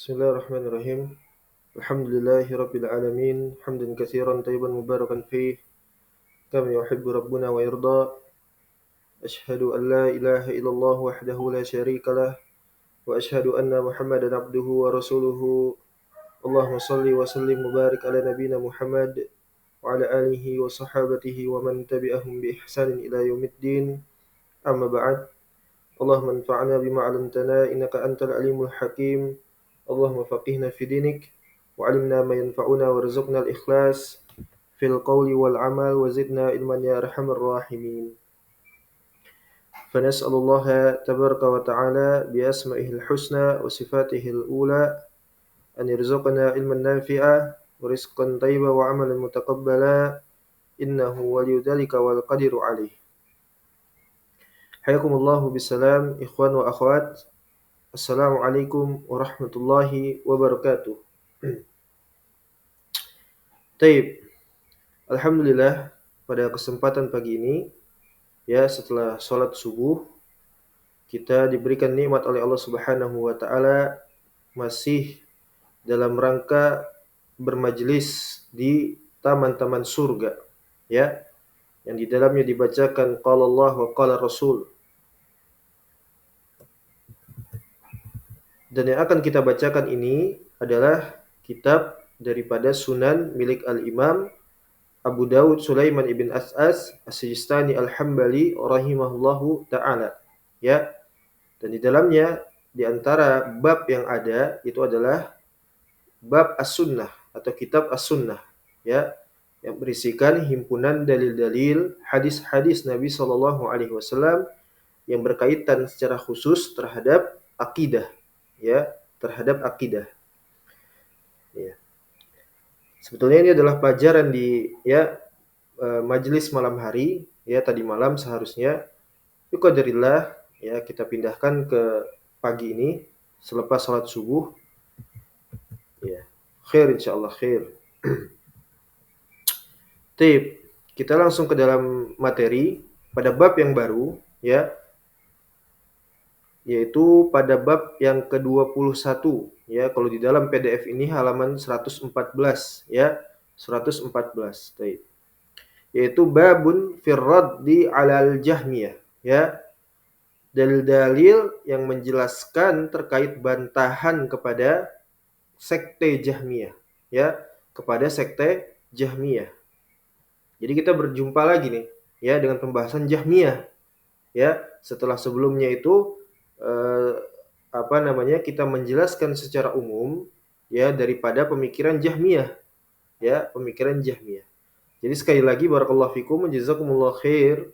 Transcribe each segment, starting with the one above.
Bismillahirrahmanirrahim. Alhamdulillahirabbil alamin, hamdan katsiran tayyiban mubarakan fih, kama yuhibbu rabbuna wa yarda. Asyhadu an la ilaha illallah wahdahu la syarikalah wa asyhadu anna Muhammadan abduhu wa rasuluhu. Allahumma shalli wa sallim wa barik ala nabiyyina Muhammad wa ala alihi wa sahabatihi wa man tabi'ahum bi ihsanin ila yaumiddin. Amma ba'd. Allahumma anfa'na bima 'allamtana innaka antal alimul hakim. Allahumma faqihna fi dinik wa 'allimna ma yanfa'una warzuqna al-ikhlas fil qawli wal 'amal wa zidna ilman ya arhamar rahimin. فنسأل الله تبارك وتعالى بأسمائه الحسنى وصفاته الأولى أن يرزقنا علما نافعا ورزقا طيبا وعملا متقبلا إنه ولي ذلك والقدر عليه. حياكم الله بالسلام إخوان وأخوات. Assalamualaikum warahmatullahi wabarakatuh. Taib. Alhamdulillah, pada kesempatan pagi ini, ya setelah sholat subuh, kita diberikan nikmat oleh Allah Subhanahu wa taala masih dalam rangka bermajelis di taman-taman surga, ya, yang di dalamnya dibacakan qala Allah wa qala Rasul. Dan yang akan kita bacakan ini adalah kitab daripada Sunan milik Al-Imam Abu Dawud Sulaiman ibn As'as As-Sijistani Al-Hambali rahimahullahu ta'ala. Ya. Dan di dalamnya di antara bab yang ada itu adalah bab As-Sunnah atau kitab As-Sunnah, ya, yang berisikan himpunan dalil-dalil hadis-hadis Nabi sallallahu alaihi wasallam yang berkaitan secara khusus terhadap akidah, ya, terhadap akidah. Ya. Sebetulnya ini adalah pelajaran di majelis malam hari, ya, tadi malam seharusnya biqadrillah, ya, kita pindahkan ke pagi ini selepas salat subuh. Ya. Khair insyaallah khair. Tip, kita langsung ke dalam materi pada bab yang baru, ya, yaitu pada bab yang ke-21, ya. Kalau di dalam PDF ini halaman 114, ya, 114. Baik. Yaitu babun firraddi 'alal jahmiyah, ya. Dalil-dalil yang menjelaskan terkait bantahan kepada sekte Jahmiyah, ya, kepada sekte Jahmiyah. Jadi kita berjumpa lagi nih, ya, dengan pembahasan Jahmiyah, ya. Setelah sebelumnya itu kita menjelaskan secara umum, ya, daripada pemikiran Jahmiyah, ya, pemikiran Jahmiyah. Jadi sekali lagi barakallahu fikum jazakumullah khair,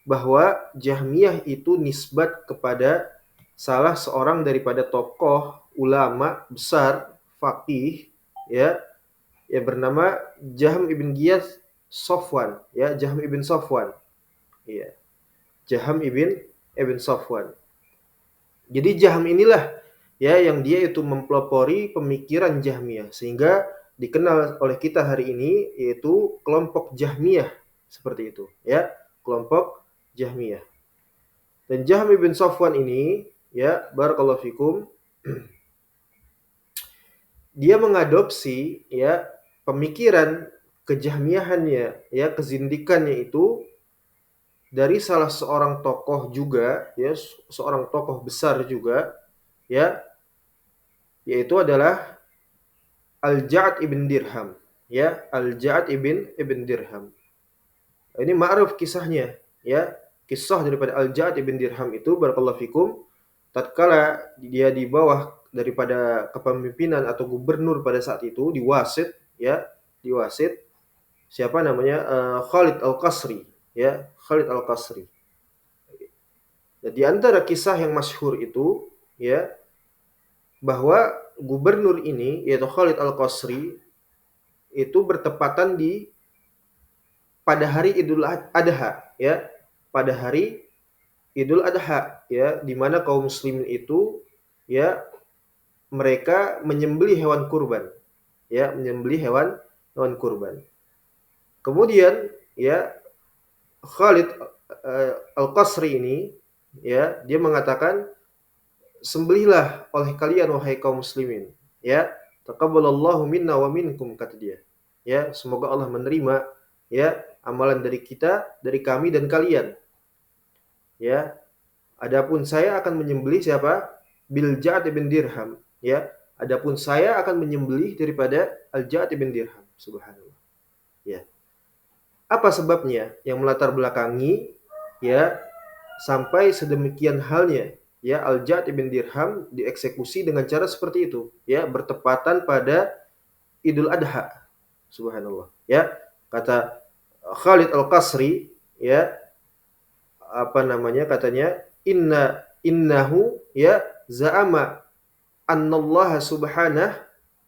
bahwa Jahmiyah itu nisbat kepada salah seorang daripada tokoh ulama besar faqih, ya, yang bernama Jahm ibn Giyas Safwan, ya, Jahm ibn Safwan. Ya. Jahm ibn Safwan. Jadi Jahm inilah, ya, yang dia itu mempelopori pemikiran Jahmiyah sehingga dikenal oleh kita hari ini yaitu kelompok Jahmiyah, seperti itu, ya, kelompok Jahmiyah. Dan Jahm ibn Safwan ini, ya, barakallahu fikum, dia mengadopsi, ya, pemikiran kejahmiyahannya, ya, kezindikannya itu dari salah seorang tokoh juga, ya, seorang tokoh besar juga, ya, yaitu adalah Al-Ja'd ibn Dirham, ya, Al-Ja'd ibn Dirham. Ini ma'ruf kisahnya, ya. Kisah daripada Al-Ja'd ibn Dirham itu barakallahu fikum, tatkala dia di bawah daripada kepemimpinan atau gubernur pada saat itu di Wasit, ya, di Wasit, siapa namanya, Khalid Al-Qasri, ya, Khalid Al-Qasri. Dan di antara kisah yang masyhur itu, ya, bahwa gubernur ini yaitu Khalid Al-Qasri itu bertepatan pada hari Idul Adha, ya, pada hari Idul Adha, ya, di mana kaum muslimin itu, ya, mereka menyembelih hewan kurban, ya, menyembelih hewan kurban. Kemudian, ya, Khalid Al-Qasri ini, ya, dia mengatakan, sembelihlah oleh kalian wahai kaum muslimin, Ya, taqabbalallahu minna wa minkum, kata dia. Ya, semoga Allah menerima ya amalan dari kita, dari kami dan kalian. Ya, adapun saya akan menyembelih siapa? Bilja'ad bin Dirham. Ya, adapun saya akan menyembelih daripada Al-Ja'ad bin Dirham. Subhanallah. Ya. Apa sebabnya yang melatar belakangi ya sampai sedemikian halnya ya Al-Ja'd bin Dirham dieksekusi dengan cara seperti itu ya, bertepatan pada Idul Adha. Subhanallah. Ya, kata Khalid Al-Qasri ya, apa namanya, katanya innahu ya za'ama annallaha subhanahu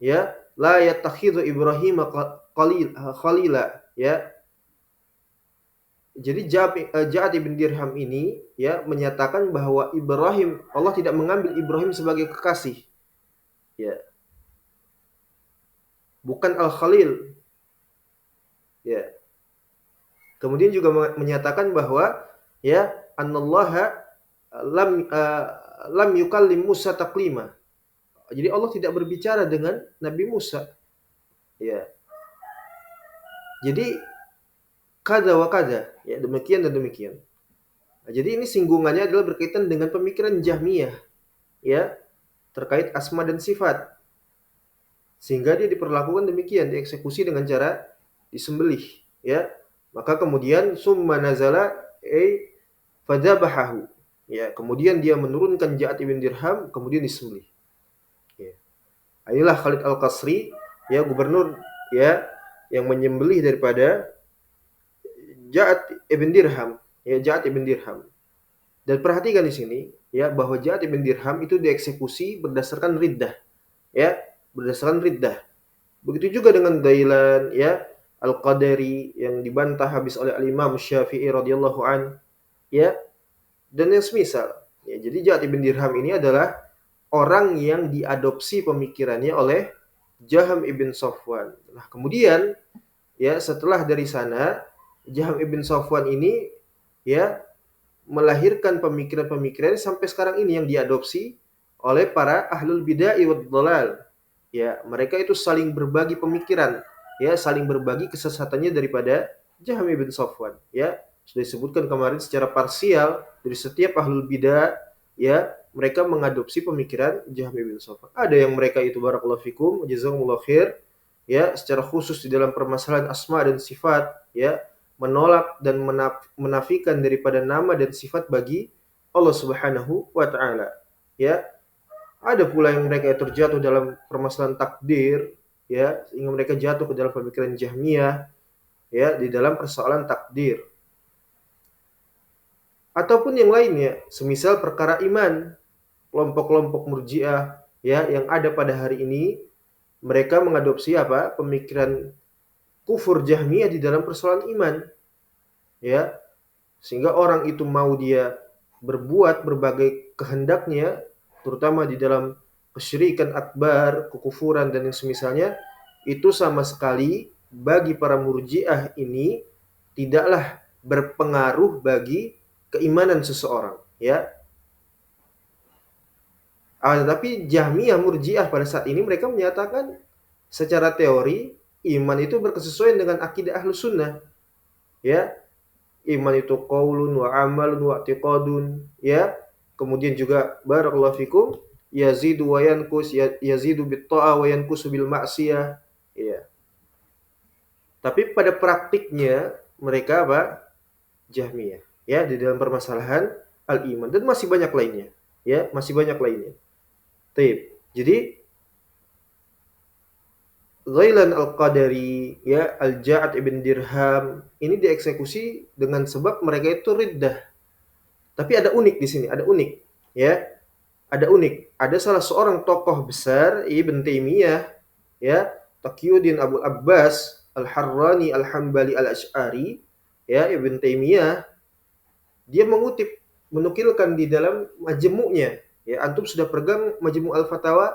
ya la yattakhidhu Ibrahim khalila ya. Jadi Ja'ad bin Dirham ini ya menyatakan bahwa Ibrahim, Allah tidak mengambil Ibrahim sebagai kekasih. Ya, bukan Al-Khalil. Ya. Kemudian juga menyatakan bahwa ya annallaha lam yukallim Musa taklima. Jadi Allah tidak berbicara dengan Nabi Musa. Ya. Jadi kada wa kada, ya demikian dan demikian. Nah, jadi ini singgungannya adalah berkaitan dengan pemikiran Jahmiyah ya terkait asma dan sifat. Sehingga dia diperlakukan demikian, dieksekusi dengan cara disembelih ya. Maka kemudian summa nazala fadzabahahu ya, kemudian dia menurunkan Ja'ad bin Dirham kemudian disembelih ya. Inilah Khalid Al-Qasri ya, gubernur ya yang menyembelih daripada Ja'ad bin Dirham ya, Ja'ad bin Dirham. Dan perhatikan di sini ya bahwa Ja'ad bin Dirham itu dieksekusi berdasarkan riddah ya, berdasarkan riddah. Begitu juga dengan Dailan ya, Al-Qadari yang dibantah habis oleh Al-Imam Syafi'i radhiyallahu an ya, dan yang semisal. Ya, jadi Ja'ad bin Dirham ini adalah orang yang diadopsi pemikirannya oleh Jaham ibn Safwan. Nah, kemudian ya setelah dari sana Jaham ibn Safwan ini ya melahirkan pemikiran-pemikiran sampai sekarang ini yang diadopsi oleh para ahlul bid'ah wad dhalal. Ya, mereka itu saling berbagi pemikiran, ya, saling berbagi kesesatannya daripada Jaham bin Safwan, ya. Sudah disebutkan kemarin secara parsial dari setiap ahlul bidah, ya, mereka mengadopsi pemikiran Jaham bin Safwan. Ada yang mereka itu barakallahu fikum, jazakumullahu khair, ya, secara khusus di dalam permasalahan asma dan sifat, ya, menolak dan menafikan daripada nama dan sifat bagi Allah Subhanahu wa taala. Ya, ada pula yang mereka terjatuh dalam permasalahan takdir, ya, sehingga mereka jatuh ke dalam pemikiran Jahmiyah, ya, di dalam persoalan takdir. Ataupun yang lainnya, semisal perkara iman, kelompok-kelompok Murji'ah, ya, yang ada pada hari ini, mereka mengadopsi apa? Pemikiran kufur Jahmiyah di dalam persoalan iman, ya, sehingga orang itu mau dia berbuat berbagai kehendaknya, terutama di dalam kesyirikan akbar, kekufuran dan yang semisalnya, itu sama sekali bagi para Murji'ah ini tidaklah berpengaruh bagi keimanan seseorang, ya. Tapi Jahmiyah, Murji'ah pada saat ini mereka menyatakan secara teori iman itu berkesesuaian dengan akidah Ahlus Sunnah, ya. Iman itu qaulun wa amalun wa i'tiqadun, ya. Kemudian juga barakallahu fikum yazidu wa yanqus, yazidu bit ta'ah wa yanqusu bil ma'siyah, ya. Tapi pada praktiknya mereka apa? Jahmiyah, ya, di dalam permasalahan al-iman dan masih banyak lainnya, ya, masih banyak lainnya. Taib. Jadi Ghailan Al-Qadari, ya, Al-Ja'ad ibn Dirham ini dieksekusi dengan sebab mereka itu riddah. Tapi ada unik di sini, ada unik, ya. Ada unik. Ada salah seorang tokoh besar Ibn Taimiyah, ya, Taqiyuddin Abu Abbas Al-Harrani Al-Hambali Al-Asy'ari, ya, Ibn Taimiyah, dia menukilkan di dalam majmu'nya, ya, antum sudah pegang Majmu' Al-Fatawa,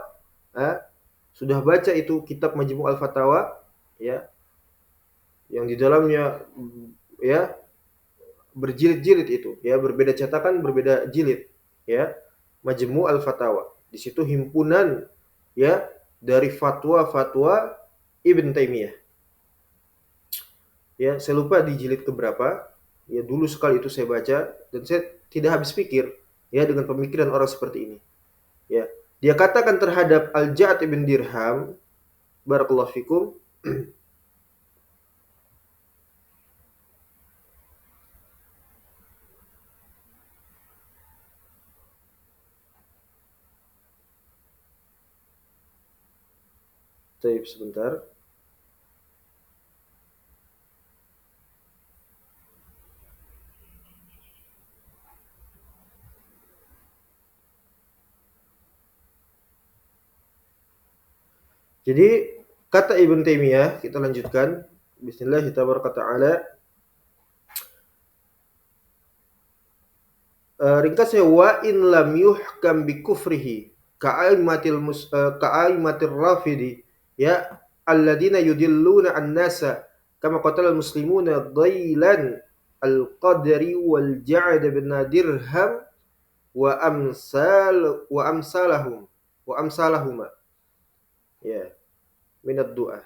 sudah baca itu kitab Majmu' Al-Fatawa, ya, yang di dalamnya ya berjilid-jilid itu, ya, berbeda cetakan, berbeda jilid, ya, Majmu' Al-Fatawa. Di situ himpunan, ya, dari fatwa-fatwa Ibn Taimiyah. Ya, saya lupa di jilid keberapa. Ya, dulu sekali itu saya baca dan saya tidak habis pikir ya dengan pemikiran orang seperti ini. Ya, dia katakan terhadap Al-Ja'd ibn Dirham, barakallahu fikum, sebentar. Jadi kata Ibn Taimiyah, kita lanjutkan. Bismillahirrahmanirrahim. Ringkasnya wa in lam yuhkam bi kufrihi ka'aimatir rafidi ya alladziina yudilluna an-nasa kama qatala al-muslimuna dhailan al-qadri wal ja'd bin dirham wa amsalahum wa amsalahuma ya min ad-du'a.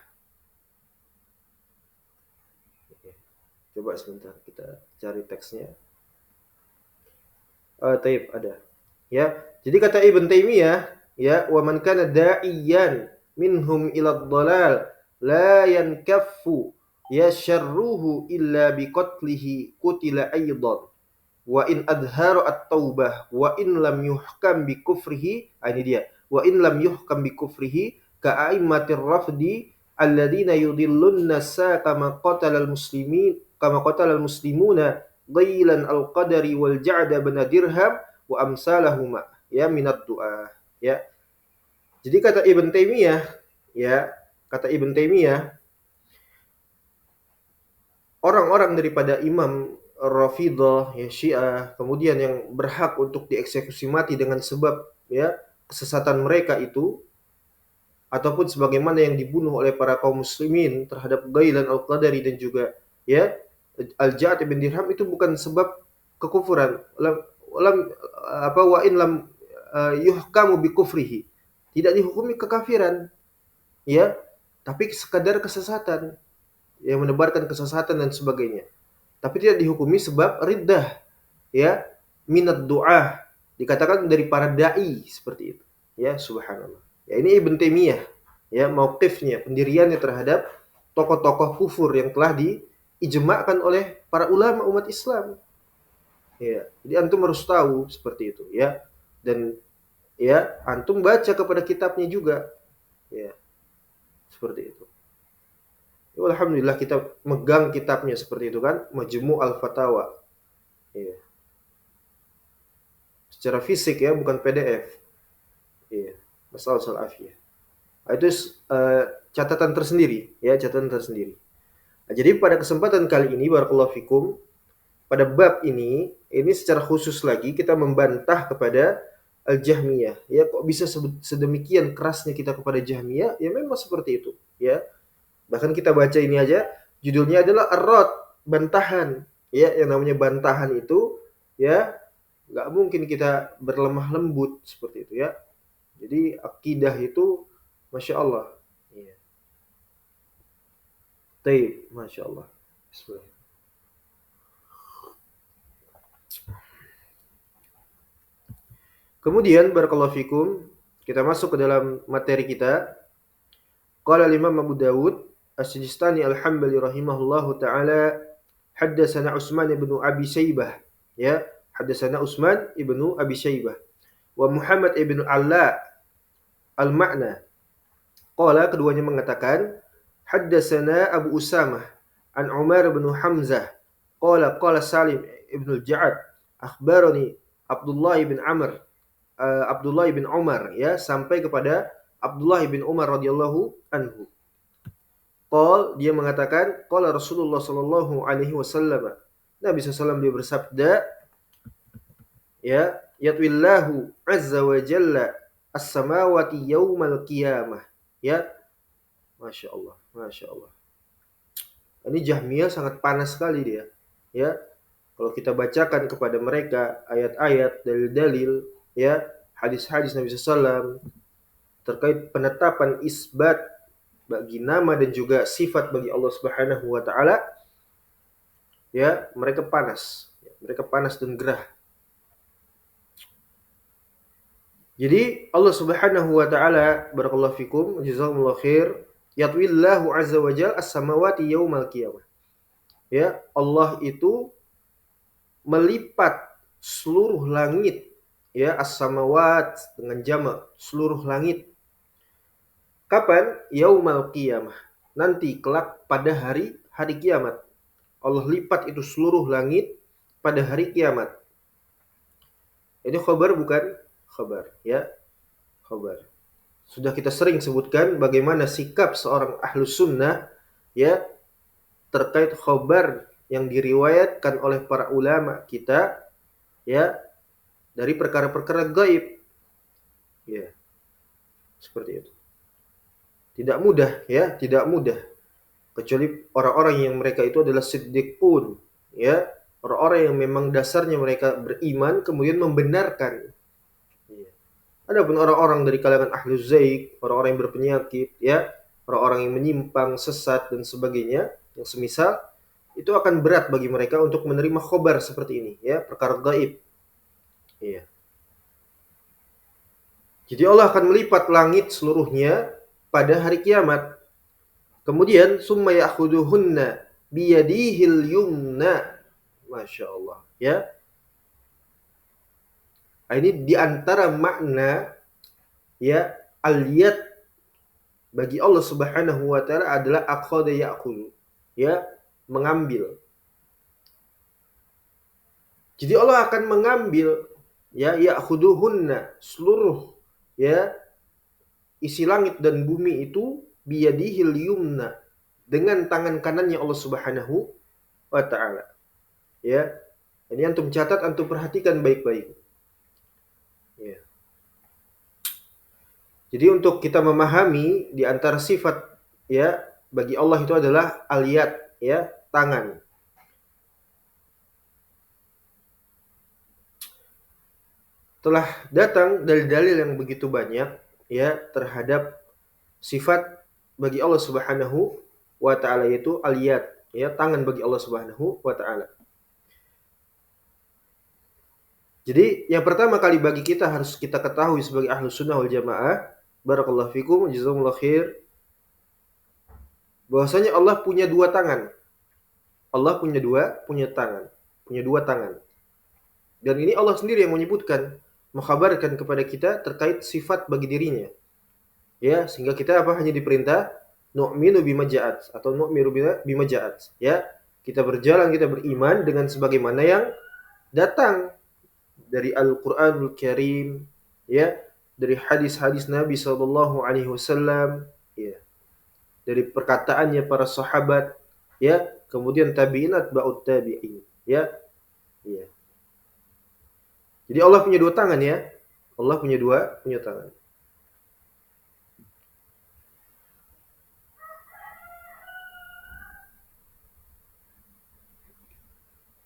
Coba sebentar kita cari teksnya. Taib ada. Ya. Jadi kata Ibn Taimiyah, ya, wa man kana da'iyan minhum ila dhalal la yankaffu ya syarruhu illa bi qatlihi qutila aidan wa in adhara at-taubah wa in lam yuhkam bi kufrihi, ini dia, wa in lam yuhkam bi kufrihi ka a'immatir rafdi alladziina yudillun nasa kama qatala al-muslimuna dhailan al-qadari wal ja'da bin dirham wa amsalahuma ya minad du'a ya. Jadi kata Ibn Taimiyah, ya, kata Ibn Taimiyah, orang-orang daripada imam Rafidhah, ya Syiah, kemudian yang berhak untuk dieksekusi mati dengan sebab ya kesesatan mereka itu, ataupun sebagaimana yang dibunuh oleh para kaum muslimin terhadap Ghailan al-Qadari dan juga ya Al-Ja'd bin Dirham, itu bukan sebab kekufuran. Wa in lam yuhkamu bi kufrihi. Tidak dihukumi kekafiran, ya, tapi sekadar kesesatan, yang menebarkan kesesatan dan sebagainya. Tapi tidak dihukumi sebab riddah, ya, minad du'a, dikatakan dari para dai seperti itu. Ya, subhanallah. Ya, ini Ibn Taimiyah, ya, mauqifnya, pendiriannya terhadap tokoh-tokoh kufur yang telah diijma'kan oleh para ulama umat Islam. Ya, jadi antum harus tahu seperti itu, ya. Dan ya, antum baca kepada kitabnya juga. Ya, seperti itu. Ya, alhamdulillah kita megang kitabnya seperti itu kan, Majmu' al-Fatawa. Ya. Secara fisik ya, bukan PDF. Iya, masalah afiyah. Itu catatan tersendiri, ya, catatan tersendiri. Nah, jadi pada kesempatan kali ini barakallahu fikum, pada bab ini secara khusus lagi kita membantah kepada Al-Jahmiyah. Ya, kok bisa sedemikian kerasnya kita kepada Jahmiyah? Ya memang seperti itu, ya. Bahkan kita baca ini aja, judulnya adalah Ar-Rad, bantahan. Ya, yang namanya bantahan itu ya nggak mungkin kita berlemah lembut seperti itu ya. Jadi akidah itu Masya Allah. Ya. Taib, Masya Allah. Bismillah. Kemudian barakallahu fikum, kita masuk ke dalam materi kita. Qala Imam Abu Dawud As-Sijistani Al-Hambali rahimahullahu taala, haddatsana Utsman ibn Abi Syaibah, ya, haddatsana Utsman ibn Abi Syaibah wa Muhammad ibn Alla Al-Ma'na. Qala, keduanya mengatakan, haddatsana Abu Usamah an Umar bin Hamzah. Qala Salim ibn al-Ja'ad akhbarani Abdullah bin Amr, Abdullah bin Umar, ya, sampai kepada Abdullah bin Umar radhiyallahu anhu. Dia mengatakan, qala Rasulullah sallallahu alaihi wasallam, Nabi sallallahu dia bersabda, ya, yatwillahu azza wa jalla as-samawati yaumal qiyamah. Ya, Masya Allah, Masya Allah. Ini Jahmiyah sangat panas sekali dia. Ya, kalau kita bacakan kepada mereka ayat-ayat, dalil-dalil, ya, hadis-hadis Nabi SAW, terkait penetapan isbat bagi nama dan juga sifat bagi Allah Subhanahu wa taala, ya, mereka panas dan gerah. Jadi Allah Subhanahu wa taala, barakallahu fikum, jazakumullahu khair, yatwillahu azza wa jalla as-samawati yaumal qiyamah. Ya, Allah itu melipat seluruh langit, ya, as-samawat dengan jamak seluruh langit. Kapan? Yaumal qiyamah. Nanti kelak pada hari kiamat. Allah lipat itu seluruh langit pada hari kiamat. Ini khabar bukan? Khabar, ya. Khabar. Sudah kita sering sebutkan bagaimana sikap seorang ahlus sunnah, ya, terkait khabar yang diriwayatkan oleh para ulama kita, ya, dari perkara-perkara gaib. Ya, seperti itu. Tidak mudah, ya, tidak mudah. Kecuali orang-orang yang mereka itu adalah siddiqun, ya, orang-orang yang memang dasarnya mereka beriman kemudian membenarkan. Ya. Adapun orang-orang dari kalangan ahluz zaik, orang-orang yang berpenyakit, ya, orang-orang yang menyimpang, sesat dan sebagainya, yang semisal, itu akan berat bagi mereka untuk menerima khobar seperti ini, ya, perkara gaib. Iya. Jadi Allah akan melipat langit seluruhnya pada hari kiamat. Kemudian summa ya'khuduhunna biyadihil yumna. Masya Allah, ya. Ini diantara makna, ya, al-yad bagi Allah Subhanahu wa taala adalah akhadha ya'khudhu, ya, mengambil. Jadi Allah akan mengambil, ya, ya'khuduhunna seluruh, ya, isi langit dan bumi itu biyadihil yumna dengan tangan kanannya Allah Subhanahu wa taala. Ya. Ini antum catat, antum perhatikan baik-baik. Ya. Jadi untuk kita memahami di antara sifat, ya, bagi Allah itu adalah al-yad, ya, tangan. Telah datang dalil-dalil yang begitu banyak, ya, terhadap sifat bagi Allah Subhanahu wa taala, yaitu al-yad, ya, tangan bagi Allah Subhanahu wa taala. Jadi yang pertama kali bagi kita harus kita ketahui sebagai ahlus sunnah wal jamaah, barakallahu fikum, jazakumullahu khair, bahwasanya Allah punya dua tangan. Allah punya tangan, punya dua tangan. Dan ini Allah sendiri yang menyebutkan, mengkhabarkan kepada kita terkait sifat bagi dirinya. Ya, sehingga kita apa? Hanya diperintah nu'minu bima ja'at atau nu'miru bima ja'at. Ya, kita berjalan, kita beriman dengan sebagaimana yang datang dari Al-Qur'anul Karim, ya, dari hadis-hadis Nabi sallallahu alaihi wasallam, ya, dari perkataannya para sahabat, ya, kemudian tabi'in atba'ut tabi'in, ya. Ya. Jadi Allah punya dua tangan, ya. Allah punya tangan.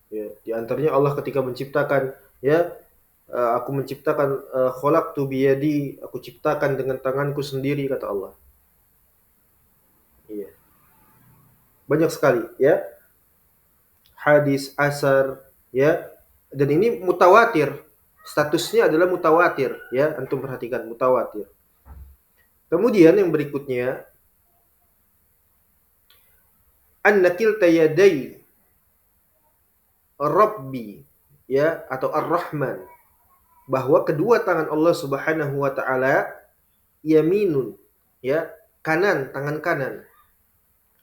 Ya, di antaranya Allah ketika menciptakan, ya, aku menciptakan, khalaqtu biyadi, aku ciptakan dengan tanganku sendiri, kata Allah. Iya. Banyak sekali, ya. Hadis, asar, ya. Dan ini mutawatir. Statusnya adalah mutawatir, ya. Antum perhatikan, mutawatir. Kemudian yang berikutnya, anna kilta yaday Rabbi, ya, atau Ar-Rahman, bahwa kedua tangan Allah Subhanahu wa taala yaminun, ya, kanan, tangan kanan.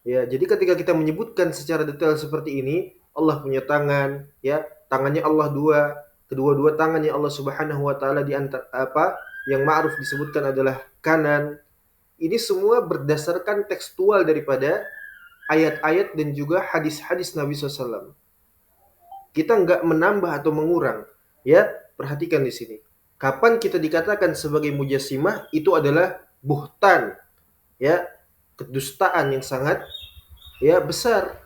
Ya, jadi ketika kita menyebutkan secara detail seperti ini, Allah punya tangan, ya, tangannya Allah dua, kedua-dua tangannya Allah Subhanahu wa taala di antara apa yang ma'ruf disebutkan adalah kanan. Ini semua berdasarkan tekstual daripada ayat-ayat dan juga hadis-hadis Nabi SAW. Kita nggak menambah atau mengurang, ya. Perhatikan di sini. Kapan kita dikatakan sebagai mujassimah, itu adalah buhtan, ya, kedustaan yang sangat, ya, besar.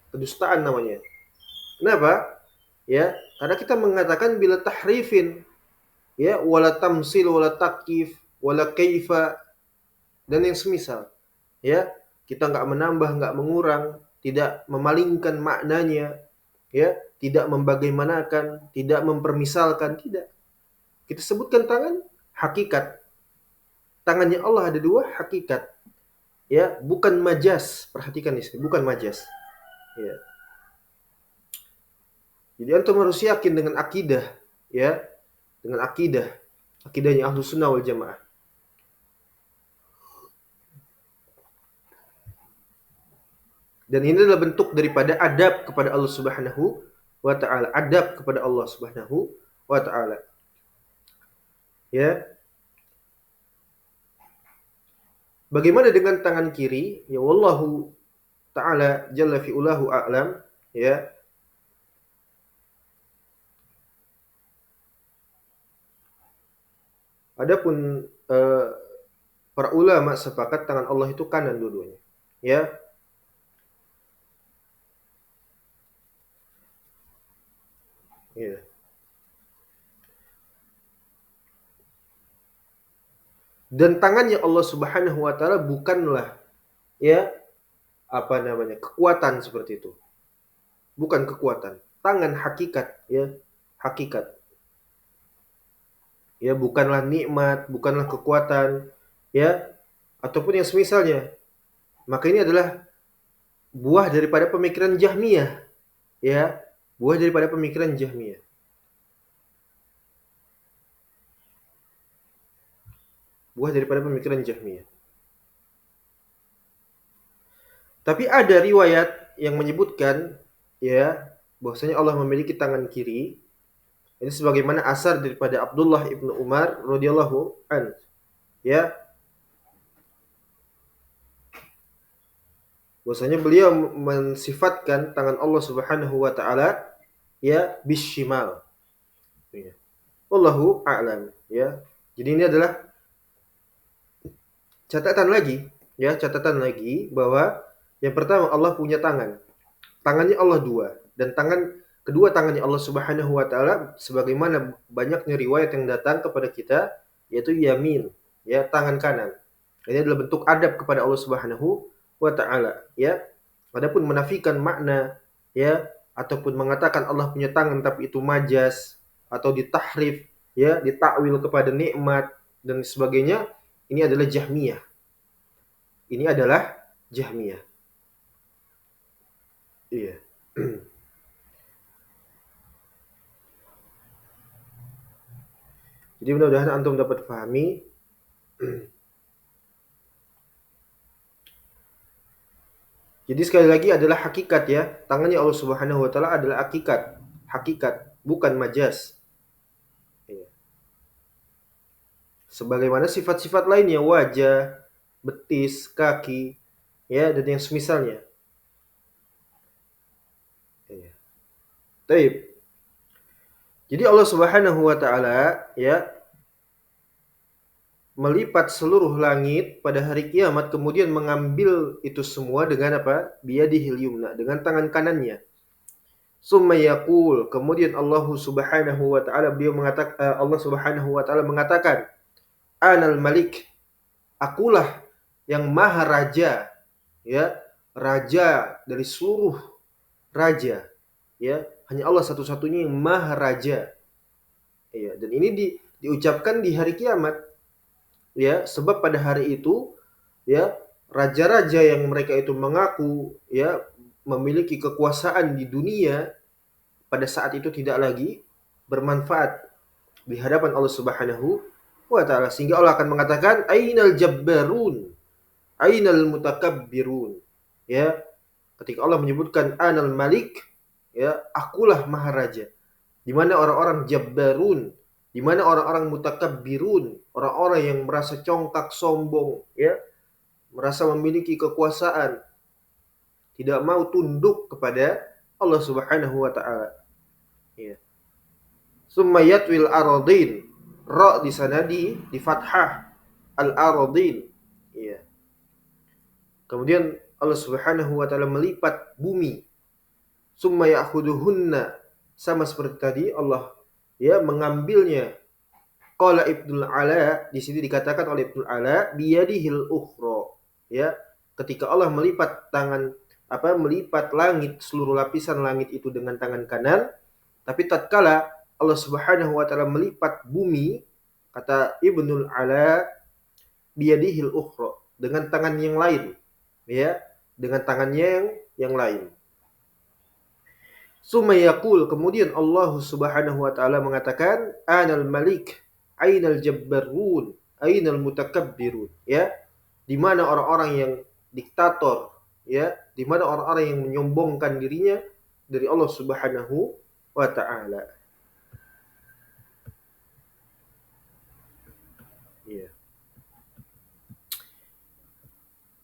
Kedustaan namanya. Kenapa? Ya, karena kita mengatakan bila tahrifin, ya, wala tamsil wala takyif, wala kaifa, dan yang semisal. Ya, kita nggak menambah, nggak mengurang, tidak memalingkan maknanya, ya, tidak membagaimanakan, tidak mempermisalkan, tidak. Kita sebutkan tangan, hakikat. Tangannya Allah ada dua, hakikat. Ya, bukan majas. Perhatikan di sini, bukan majas. Ya. Jadi antum harus yakin dengan akidah, ya, dengan akidahnya Ahlus Sunnah wal Jamaah. Dan ini adalah bentuk daripada adab kepada Allah Subhanahu wa taala, adab kepada Allah Subhanahu wa taala. Ya. Bagaimana dengan tangan kiri? Ya wallahu taala jalla fi ulahu a'lam, ya. Adapun para ulama sepakat tangan Allah itu kanan dua-duanya. Ya. Ya. Dan tangannya Allah Subhanahu wa taala bukanlah, ya, apa namanya, kekuatan seperti itu. Bukan kekuatan. Tangan hakikat, ya, hakikat. Ya, bukanlah nikmat, bukanlah kekuatan, ya, ataupun yang semisalnya. Maka ini adalah buah daripada pemikiran Jahmiyah, ya, buah daripada pemikiran Jahmiyah. Buah daripada pemikiran Jahmiyah. Tapi ada riwayat yang menyebutkan, ya, bahwasanya Allah memiliki tangan kiri. Ini sebagaimana asar daripada Abdullah ibnu Umar radhiyallahu an, ya, bahwasanya beliau mensifatkan tangan Allah Subhanahu wa taala, ya, bishimal. Ya. Wallahu a'lam, ya. Jadi ini adalah catatan lagi, ya, catatan lagi bahwa yang pertama Allah punya tangan. Tangannya Allah dua, dan kedua tangannya Allah Subhanahu wa taala sebagaimana banyaknya riwayat yang datang kepada kita, yaitu yamin, ya, tangan kanan. Ini adalah bentuk adab kepada Allah Subhanahu wa taala, ya. Adapun menafikan makna, ya, ataupun mengatakan Allah punya tangan tapi itu majas atau ditahrif, ya, ditakwil kepada nikmat dan sebagainya, ini adalah Jahmiyah. Ini adalah Jahmiyah. Iya. Jadi mudah-mudahan antum dapat pahami. Jadi sekali lagi adalah hakikat, ya. Tangannya Allah Subhanahu wa taala adalah hakikat. Hakikat, bukan majas. Iya. Sebagaimana sifat-sifat lainnya, wajah, betis, kaki, ya, dan yang semisalnya. Iya. Taib. Jadi Allah Subhanahu wa taala, ya, melipat seluruh langit pada hari kiamat, kemudian mengambil itu semua dengan apa? Biyadihil yumna, dengan tangan kanannya. Summa yaqul, kemudian Allah Subhanahu wa taala Allah Subhanahu wa taala mengatakan, Anal Malik, akulah yang maha raja, ya, raja dari seluruh raja, ya, hanya Allah satu-satunya yang maha raja, ya. Dan ini diucapkan di hari kiamat, ya, sebab pada hari itu, ya, raja-raja yang mereka itu mengaku, ya, memiliki kekuasaan di dunia pada saat itu tidak lagi bermanfaat di hadapan Allah Subhanahu wa taala, sehingga Allah akan mengatakan ainal jabbarun, ainal mutakabbirun, ya, ketika Allah menyebutkan anal malik, ya, akulah maharaja, di mana orang-orang jabbarun, di mana orang-orang mutakabbirun, orang-orang yang merasa congkak sombong, ya, merasa memiliki kekuasaan, tidak mau tunduk kepada Allah Subhanahu wa taala, ya. Summa yatwil aradin, ra di sana di fathah, al aradin, ya. Kemudian Allah Subhanahu wa taala melipat bumi. Summa ya'khuduhunna, sama seperti tadi Allah, ya, mengambilnya, Qala Ibnul Ala, di sini dikatakan oleh Ibnul Ala, biyadihil ukhra. Ya, ketika Allah melipat tangan melipat langit, seluruh lapisan langit itu dengan tangan kanan, tapi tatkala Allah Subhanahu wa taala melipat bumi, kata Ibnul Ala, biyadihil ukhra, dengan tangan yang lain, ya, dengan tangannya yang lain. Summa yaqul, kemudian Allah Subhanahu wa taala mengatakan, anal malik, ainal jabbarun, ainal mutakabbirun, ya, di mana orang-orang yang diktator, ya, di mana orang-orang yang menyombongkan dirinya dari Allah Subhanahu wa taala. Ya.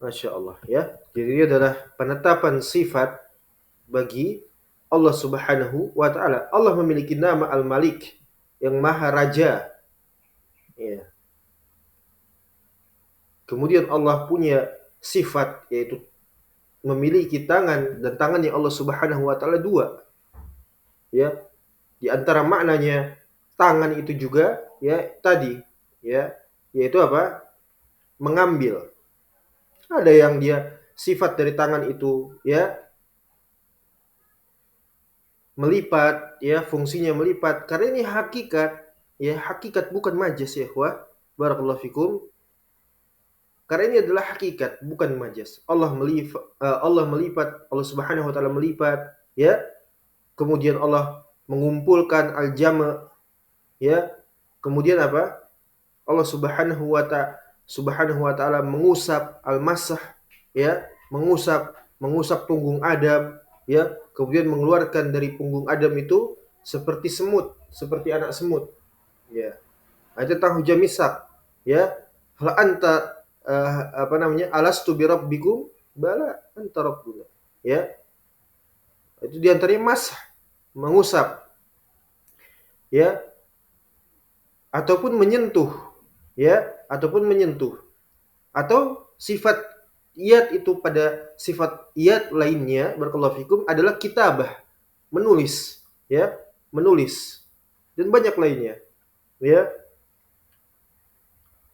Masya Allah, ya. Jadi ini adalah penetapan sifat bagi Allah Subhanahu wa taala. Allah memiliki nama Al-Malik, yang Maha Raja. Ya. Kemudian Allah punya sifat, yaitu memiliki tangan, dan tangannya Allah Subhanahu wa taala dua. Ya. Di antara maknanya tangan itu juga, ya, tadi, ya, yaitu apa? Mengambil. Ada yang dia sifat dari tangan itu, ya, melipat, ya, fungsinya melipat. Karena ini hakikat, ya, hakikat bukan majas, ya, ikhwah. Barakallahu fikum. Karena ini adalah hakikat, bukan majas. Allah melipat, Allah Subhanahu wa taala melipat, ya. Kemudian Allah mengumpulkan al-jama', ya. Kemudian apa? Allah Subhanahu wa taala mengusap al-masah, ya, mengusap punggung Adam, ya, kemudian mengeluarkan dari punggung Adam itu seperti semut, seperti anak semut, ya. Ada tahu jamisak, ya. Hal anta alastu bi rabbikum, bala anta rabbuna, ya. Itu diantaranya masah, mengusap, ya, ataupun menyentuh, ya, ataupun menyentuh. Atau sifat iyad itu pada sifat iyad lainnya, barakallahu fikum, adalah kitabah, menulis, ya, menulis, dan banyak lainnya, ya.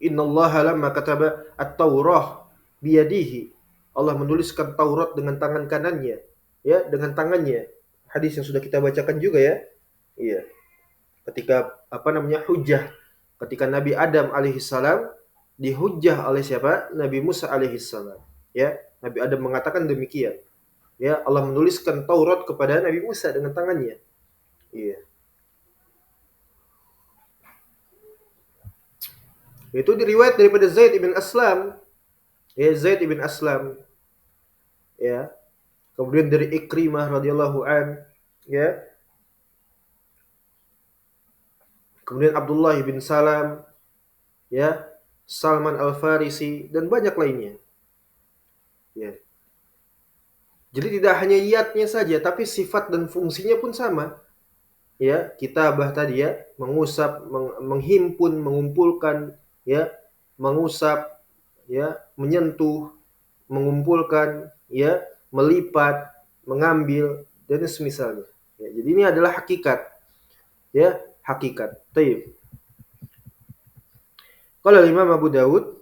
Innallaha lamma kataba at-taurah biyadihi, Allah menuliskan Taurat dengan tangan kanannya, ya, dengan tangannya. Hadis yang sudah kita bacakan juga, ya. Iya. Ketika hujjah, ketika Nabi Adam alaihissalam dihujjah oleh siapa? Nabi Musa alaihissalam, ya. Nabi Adam mengatakan demikian, ya, Allah menuliskan Taurat kepada Nabi Musa dengan tangannya. Iya. Itu diriwayat daripada Zaid ibn Aslam, ya, Zaid ibn Aslam, ya. Kemudian dari Ikrimah radhiyallahu an, ya. Kemudian Abdullah bin Salam, ya, Salman Al-Farisi, dan banyak lainnya, ya. Jadi tidak hanya iyatnya saja, tapi sifat dan fungsinya pun sama, ya. Kitabah tadi, ya, mengusap, menghimpun, mengumpulkan, ya, mengusap, ya, menyentuh, mengumpulkan, ya, melipat, mengambil, dan semisalnya, ya. Jadi ini adalah hakikat, ya, hakikat. Taib. Qala Imam Abu Dawud,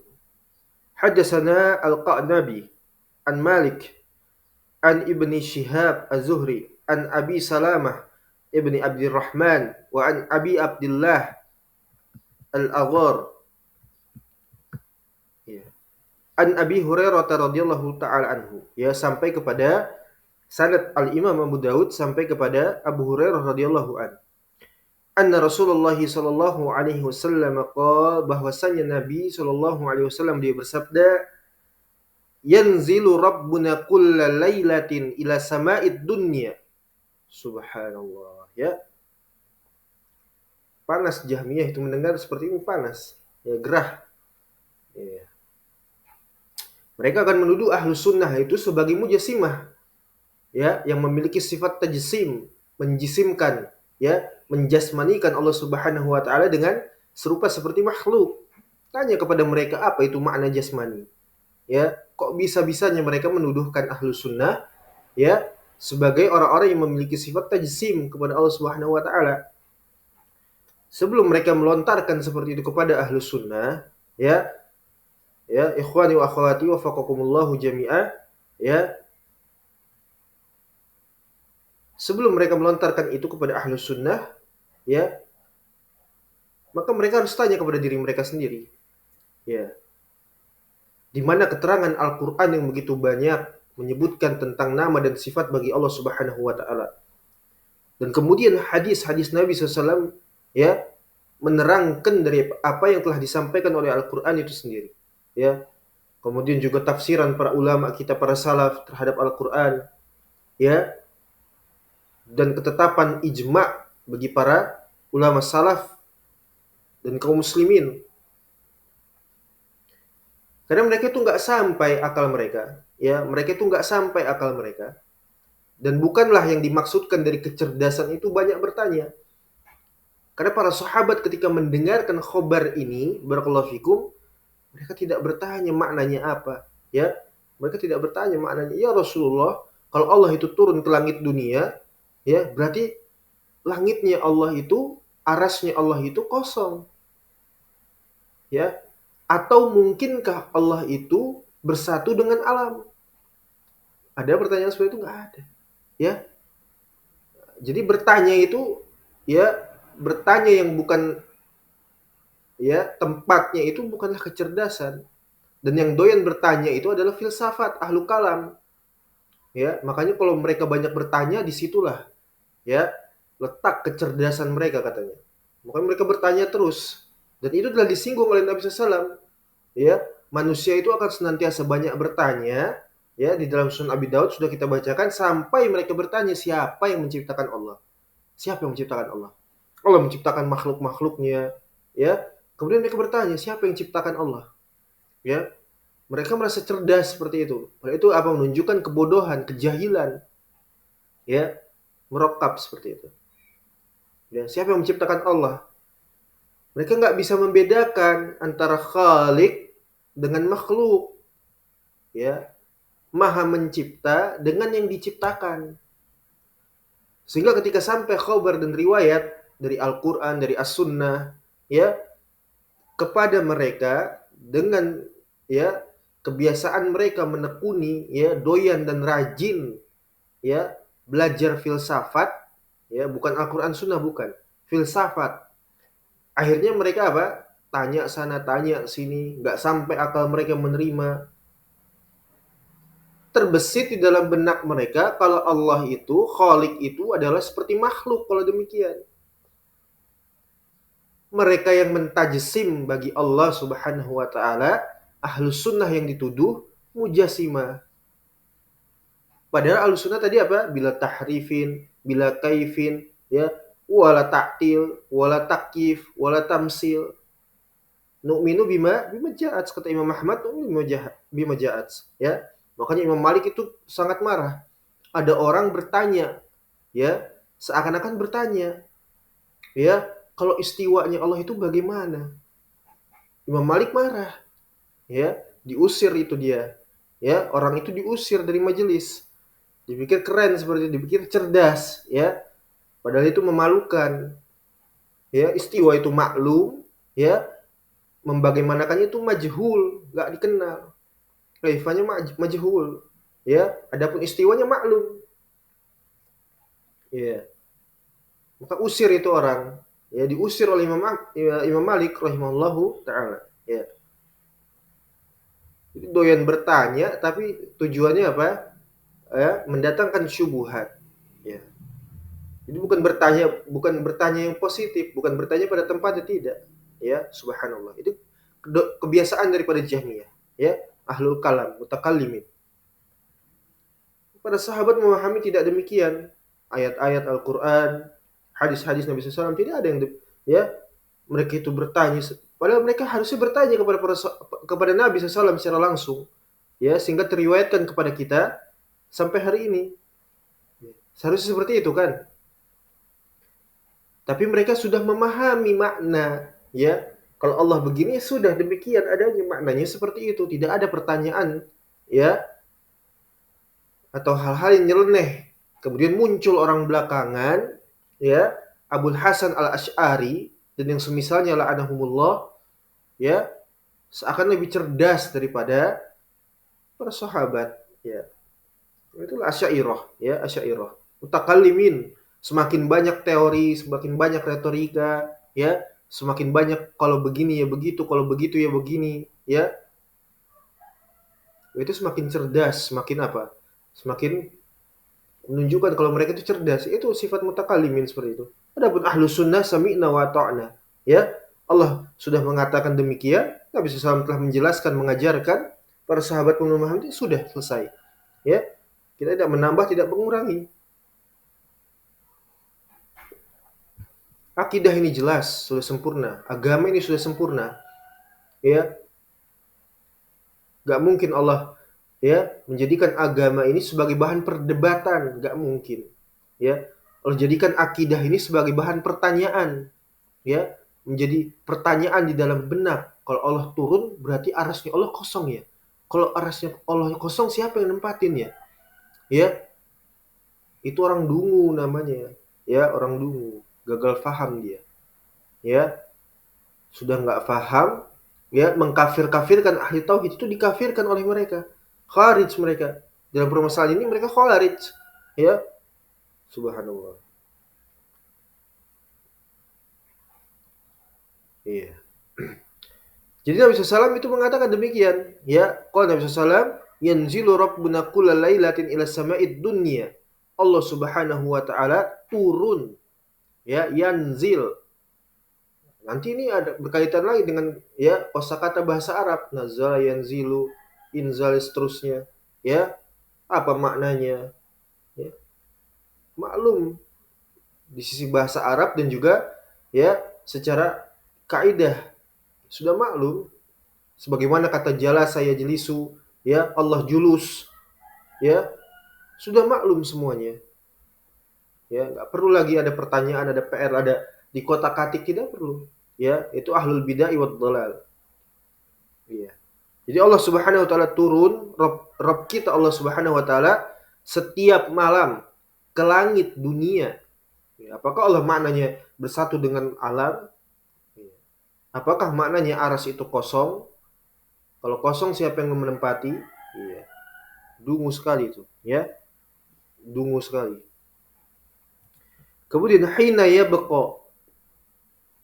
haddatsana Al-Qa'nabi an Malik an Ibni Shihab Az-Zuhri an Abi Salamah Ibni Abdurrahman wa an Abi Abdullah Al-Aghar, ya, an Abi Hurairah radhiyallahu taala anhu, ya, sampai kepada sanad Al-Imam Abu Dawud sampai kepada Abu Hurairah radhiyallahu anhu. Anna Rasulullah sallallahu alaihi wasallam qala, bahwasanya Nabi sallallahu alaihi wasallam dia bersabda, yanzilu rabbuna kulla lailatin ila sama'id dunya. Subhanallah, ya. Panas Jahmiyah itu mendengar seperti ini, panas, ya, gerah, ya. Mereka akan menuduh ahlu sunnah itu sebagai mujassimah, ya, yang memiliki sifat tajsim, menjisimkan, ya, menjasmanikan Allah Subhanahu wa taala dengan serupa seperti makhluk. Tanya kepada mereka, apa itu makna jasmani? Ya, kok bisa-bisanya mereka menuduhkan ahlu sunnah, ya, sebagai orang-orang yang memiliki sifat tajsim kepada Allah Subhanahu wa taala. sebelum mereka melontarkan seperti itu kepada ahlus sunnah, ya, ya, ikhwani wa akhwati wafaqakumullahu jami'ah, ya, sebelum mereka melontarkan itu kepada ahlus sunnah, ya, maka mereka harus tanya kepada diri mereka sendiri, ya, di mana keterangan Al-Qur'an yang begitu banyak menyebutkan tentang nama dan sifat bagi Allah Subhanahu wa taala. Dan kemudian hadis-hadis Nabi SAW, ya, menerangkan dari apa yang telah disampaikan oleh Al-Qur'an itu sendiri, ya. Kemudian juga tafsiran para ulama kita, para salaf terhadap Al-Qur'an, ya, dan ketetapan ijma' bagi para ulama salaf dan kaum muslimin. Karena mereka itu nggak sampai akal mereka, ya, mereka itu nggak sampai akal mereka. Dan bukanlah yang dimaksudkan dari kecerdasan itu banyak bertanya. Karena para sahabat ketika mendengarkan khobar ini, barakallahu fikum, mereka tidak bertanya maknanya apa, ya. Mereka tidak bertanya maknanya, ya Rasulullah, kalau Allah itu turun ke langit dunia, ya, berarti langitnya Allah itu, arasnya Allah itu kosong, ya. Atau mungkinkah Allah itu bersatu dengan alam? Ada pertanyaan seperti itu? Nggak ada, ya. Jadi bertanya itu, ya, bertanya yang bukan, ya, tempatnya itu bukanlah kecerdasan. Dan yang doyan bertanya itu adalah filsafat, ahlu kalam. Ya, makanya kalau mereka banyak bertanya, disitulah, ya, letak kecerdasan mereka katanya. Makanya mereka bertanya terus. Dan itu telah disinggung oleh Nabi SAW. Ya, manusia itu akan senantiasa banyak bertanya. Ya, di dalam Sunan Abi Daud sudah kita bacakan sampai mereka bertanya siapa yang menciptakan Allah. Siapa yang menciptakan Allah? Allah menciptakan makhluk-makhluknya. Ya, kemudian mereka bertanya siapa yang menciptakan Allah. Ya, mereka merasa cerdas seperti itu. Padahal itu apa? Menunjukkan kebodohan, kejahilan. Ya, merokap seperti itu. Ya, siapa yang menciptakan Allah? Mereka nggak bisa membedakan antara Khalik dengan makhluk. Ya, Maha mencipta dengan yang diciptakan. Sehingga ketika sampai khabar dan riwayat dari Al-Quran, dari As-Sunnah, ya, kepada mereka dengan, ya, kebiasaan mereka menekuni, ya, doyan dan rajin, ya, belajar filsafat, ya, bukan Al-Quran Sunnah, bukan filsafat. Akhirnya mereka apa? Tanya sana, tanya sini, nggak sampai akal mereka menerima. Terbesit di dalam benak mereka kalau Allah itu, Khalik itu adalah seperti makhluk kalau demikian. Mereka yang mentajsim bagi Allah Subhanahu wa taala, ahlus sunnah yang dituduh mujasimah. Padahal ahlus sunnah tadi apa? Bila tahrifin, bila kaifin, ya, wala ta'til, wala takyif, wala tamsil. Nu'minu bima ja'at, kata Imam Ahmad, nu'minu bima ja'at, ya. Makanya Imam Malik itu sangat marah. Ada orang bertanya, ya, seakan-akan bertanya, ya, kalau istiwanya Allah itu bagaimana? Imam Malik marah, ya, diusir itu dia, ya, orang itu diusir dari majelis. Dipikir keren seperti itu, dipikir cerdas, ya, padahal itu memalukan. Ya, istiwa itu maklum, ya, membagaimanakannya itu majhul, nggak dikenal. Kaifanya majhul, ya, adapun istiwanya maklum. Ya, maka usir itu orang, ya, diusir oleh Imam Malik rahimahullahu taala, ya. Jadi doyan bertanya tapi tujuannya apa? Ya, mendatangkan syubhat, ya. Jadi bukan bertanya yang positif, bukan bertanya pada tempatnya, tidak, ya, subhanallah. Itu kebiasaan daripada Jahmiyah, ya, ahlul kalam, mutakallimin. Para sahabat memahami tidak demikian. Ayat-ayat Al-Qur'an, hadis-hadis Nabi SAW tidak ada yang, ya, mereka itu bertanya, padahal mereka harusnya bertanya kepada Nabi SAW secara langsung, ya, sehingga teriwayatkan kepada kita sampai hari ini. Seharusnya seperti itu kan. Tapi mereka sudah memahami makna, ya. Kalau Allah begini sudah demikian adanya, maknanya seperti itu, tidak ada pertanyaan, ya, atau hal-hal yang nyeleneh. Kemudian muncul orang belakangan, ya, Abul Hasan Al-Asy'ari, dan yang semisalnya la'anahumullah, ya, seakan lebih cerdas daripada para sahabat, ya. Itulah Asy'ariyah, ya, Asy'ariyah. Mutakallimin, semakin banyak teori, semakin banyak retorika, ya, semakin banyak kalau begini ya begitu, kalau begitu ya begini, ya. Itu semakin cerdas, semakin apa? Semakin menunjukkan kalau mereka itu cerdas. Itu sifat mutakallimin seperti itu. Adapun ahlus sunnah sami'na wa ta'na. Ya, Allah sudah mengatakan demikian, Nabi SAW telah menjelaskan, mengajarkan, para sahabat pun memahami, sudah selesai. Ya, kita tidak menambah, tidak mengurangi. Akidah ini jelas, sudah sempurna. Agama ini sudah sempurna. Ya, gak mungkin Allah, ya, menjadikan agama ini sebagai bahan perdebatan, gak mungkin. Ya, Allah jadikan akidah ini sebagai bahan pertanyaan, ya, menjadi pertanyaan di dalam benak. Kalau Allah turun berarti arasnya Allah kosong ya. Kalau arasnya Allah kosong, siapa yang nempatin ya? Ya, itu orang dungu namanya. Ya, orang dungu, gagal faham dia. Ya, sudah nggak faham, ya, mengkafir-kafirkan ahli tauhid, itu dikafirkan oleh mereka. Kharij mereka. Dalam permasalahan ini mereka kharij. Ya, subhanallah. Iya. Jadi Nabi SAW itu mengatakan demikian. Ya, qala Nabi SAW, yanzilu rabbuna kulla lailatin ila sama'id dunya. Allah Subhanahu wa taala turun, ya, yanzil. Nanti ini ada berkaitan lagi dengan, ya, kosakata bahasa Arab, nazala yanzilu, inzal seterusnya. Ya, apa maknanya? Ya, maklum di sisi bahasa Arab dan juga, ya, secara kaidah sudah maklum. Sebagaimana kata jala saya jelisu, ya, Allah julus, ya, sudah maklum semuanya. Ya, nggak perlu lagi ada pertanyaan, ada PR, ada di kotak-katik, tidak perlu. Ya, itu ahlul bid'ah wad dhalal. Iya. Jadi Allah Subhanahu wa taala turun, Rabb kita Allah Subhanahu wa taala setiap malam ke langit dunia. Ya, apakah Allah maknanya bersatu dengan alam? Ya. Apakah maknanya aras itu kosong? Kalau kosong siapa yang menempati? Iya. Dungu sekali itu, ya. Dungu sekali. Kemudian hina yabqa,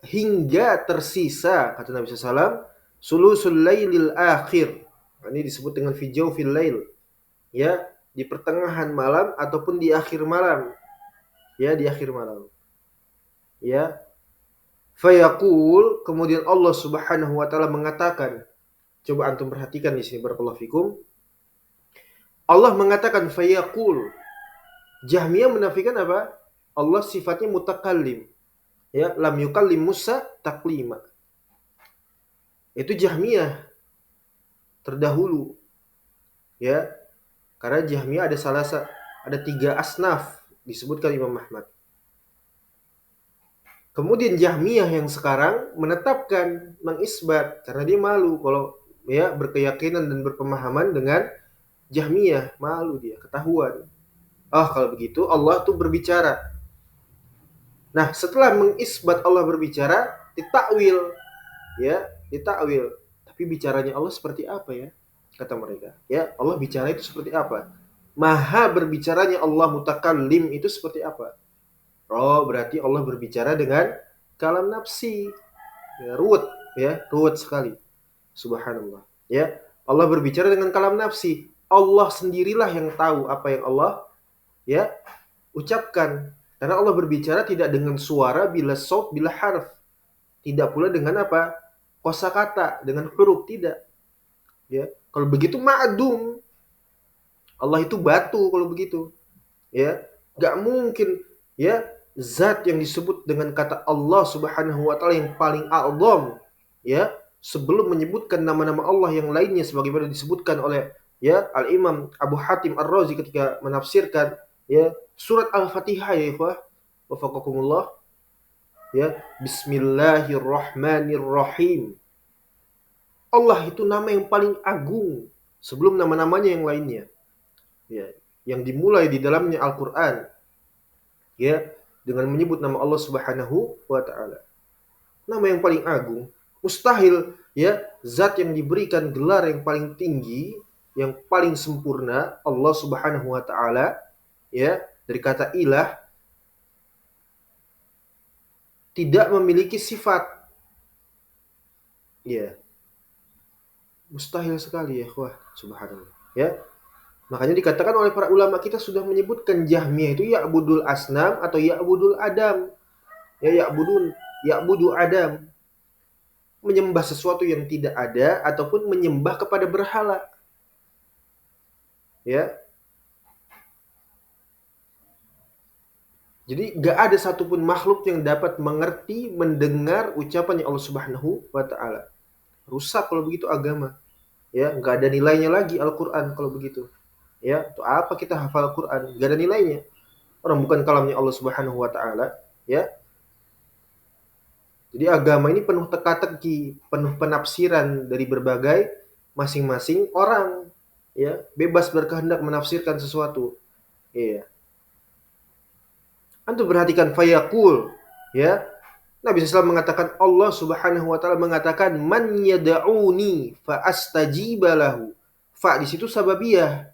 hingga tersisa, kata Nabi SAW, sulusul lailil akhir. Ini disebut dengan fi jawfil lail, ya, di pertengahan malam ataupun di akhir malam, ya, di akhir malam, ya. Fayaqul, kemudian Allah Subhanahu wa taala mengatakan, coba antum perhatikan di sini, barakallahu fikum. Allah mengatakan fayaqul. Jahmiyah menafikan apa? Allah sifatnya mutakallim, ya, lam yukallim Musa taklima. Itu Jahmiyah terdahulu, ya, karena Jahmiyah ada 3 asnaf disebutkan Imam Ahmad. Kemudian Jahmiyah yang sekarang menetapkan, mengisbat, karena dia malu kalau, ya, berkeyakinan dan berpemahaman dengan Jahmiyah, malu dia, ketahuan. Oh, kalau begitu Allah tuh berbicara. Nah, setelah mengisbat Allah berbicara, ditakwil, ya, ditakwil. Tapi bicaranya Allah seperti apa ya? Kata mereka. Ya, Allah bicara itu seperti apa? Maha berbicaranya Allah mutakallim itu seperti apa? Oh, berarti Allah berbicara dengan kalam nafsi. Ya, ruwet sekali. Subhanallah. Ya, Allah berbicara dengan kalam nafsi. Allah sendirilah yang tahu apa yang Allah, ya, ucapkan. Karena Allah berbicara tidak dengan suara, bila saut, bila harf. Tidak pula dengan apa? Kosakata, dengan huruf, tidak. Ya, kalau begitu ma'dum. Allah itu batu kalau begitu. Ya, gak mungkin, ya, zat yang disebut dengan kata Allah Subhanahu wa taala yang paling a'zam, ya, sebelum menyebutkan nama-nama Allah yang lainnya sebagaimana disebutkan oleh, ya, Al-Imam Abu Hatim Ar-Razi ketika menafsirkan, ya, surat Al-Fatihah, ya ikhwah, wafaqakumullah, ya, Bismillahirrahmanirrahim. Allah itu nama yang paling agung sebelum nama-namanya yang lainnya, ya, yang dimulai di dalamnya Al-Qur'an, ya, dengan menyebut nama Allah Subhanahu wa taala. nama yang paling agung. Mustahil ya zat yang diberikan gelar yang paling tinggi, yang paling sempurna, Allah Subhanahu wa taala, ya, dari kata ilah, tidak memiliki sifat. Ya, mustahil sekali ya, wah, subhanallah. Ya, makanya dikatakan oleh para ulama kita sudah menyebutkan Jahmiyah itu ya'budul asnam atau ya'budul adam. Ya, ya'budu adam, menyembah sesuatu yang tidak ada ataupun menyembah kepada berhala. Ya, jadi gak ada satupun makhluk yang dapat mengerti, mendengar ucapan Allah Subhanahu wa taala. Rusak kalau begitu agama. Ya, gak ada nilainya lagi Al-Qur'an kalau begitu. Ya, untuk apa kita hafal Al-Qur'an? Gak ada nilainya. Orang bukan kalamnya Allah Subhanahu wa taala, ya. Jadi agama ini penuh teka-teki, penuh penafsiran dari berbagai masing-masing orang, ya, bebas berkehendak menafsirkan sesuatu. Iya. Antum perhatikan fayaqul, ya. Nabi SAW mengatakan, Allah Subhanahu wa taala mengatakan man yad'uni fa astajiba lahu. Fa di situ sababiyah,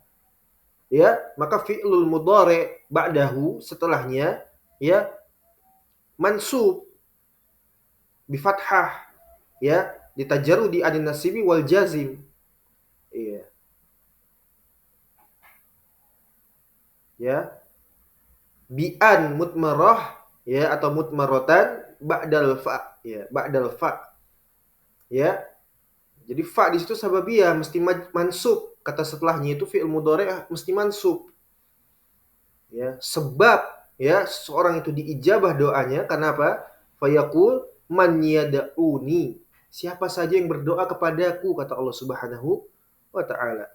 ya, maka fi'lul mudhari' ba'dahu setelahnya, ya, mansub bi fathah, ya, ditajarrudi anin nasibi wal jazim. Iya, ya. Bi'an mutmarah, ya, atau mutmaratan ba'dal fa, ya, ba'dal fa, ya. Jadi fa di situ sababiyah mesti mansub, kata setelahnya itu fi'il mudhari' mesti mansub. Ya, sebab ya seorang itu diijabah doanya karena apa? Fayaqul man yad'uni. Siapa saja yang berdoa kepadaku, kata Allah Subhanahu wa taala.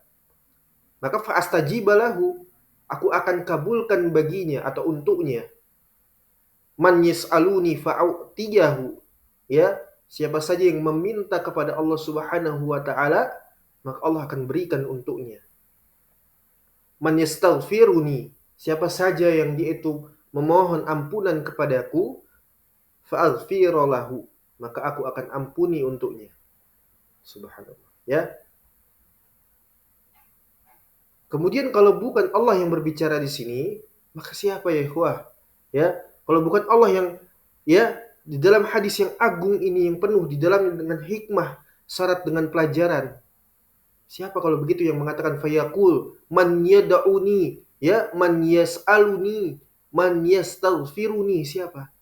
Maka fa astajiba lahu, aku akan kabulkan baginya atau untuknya. Man yas'aluni fa'utiyahu. Ya, siapa saja yang meminta kepada Allah Subhanahu wa taala, maka Allah akan berikan untuknya. Man yastaghfiruni, siapa saja yang dia itu memohon ampunan kepadaku, fa'aghfira lahu, maka aku akan ampuni untuknya. Subhanallah. Ya. Kemudian kalau bukan Allah yang berbicara di sini, maka siapa ya ikhwah? Ya, kalau bukan Allah yang, ya, di dalam hadis yang agung ini yang penuh di dalamnya dengan hikmah, syarat dengan pelajaran. Siapa kalau begitu yang mengatakan fayaqul man yad'uni, ya, man yas'aluni, man yastaghfiruni, siapa?